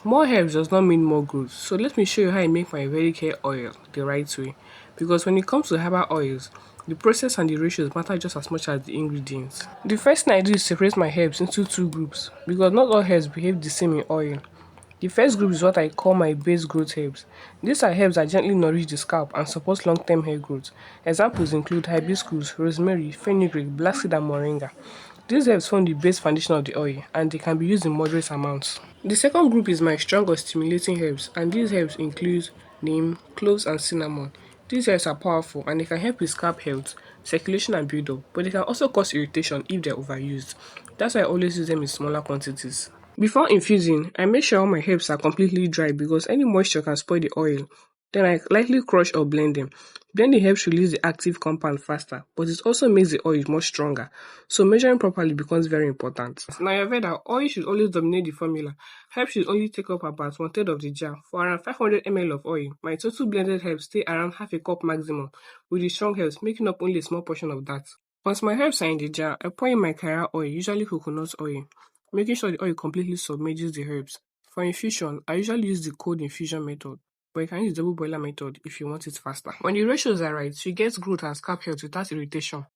More herbs does not mean more growth, so let me show you how I make my Ayurvedic hair oil the right way. Because when it comes to herbal oils, the process and the ratios matter just as much as the ingredients. The first thing I do is separate my herbs into two groups because not all herbs behave the same in oil. The first group is what I call my base growth herbs. These are herbs that gently nourish the scalp and support long-term hair growth. Examples include hibiscus, rosemary, fenugreek, black seed and moringa. These herbs form the base foundation of the oil and they can be used in moderate amounts. The second group is my strong or stimulating herbs, and these herbs include neem, cloves and cinnamon. These herbs are powerful and they can help with scalp health, circulation and build-up, but they can also cause irritation if they're overused. That's why I always use them in smaller quantities. Before infusing, I make sure all my herbs are completely dry because any moisture can spoil the oil. Then I lightly crush or blend them. Blending helps release the active compound faster, but it also makes the oil more stronger. So measuring properly becomes very important. Now you've heard that oil should always dominate the formula. Herbs should only take up about one third of the jar. For around 500 ml of oil, my total blended herbs stay around half a cup maximum, with the strong herbs making up only a small portion of that. Once my herbs are in the jar, I pour in my Kara oil, usually coconut oil, making sure the oil completely submerges the herbs. For infusion, I usually use the cold infusion method, but you can use double boiler method if you want it faster. When the ratios are right, you get growth and scalp health without irritation.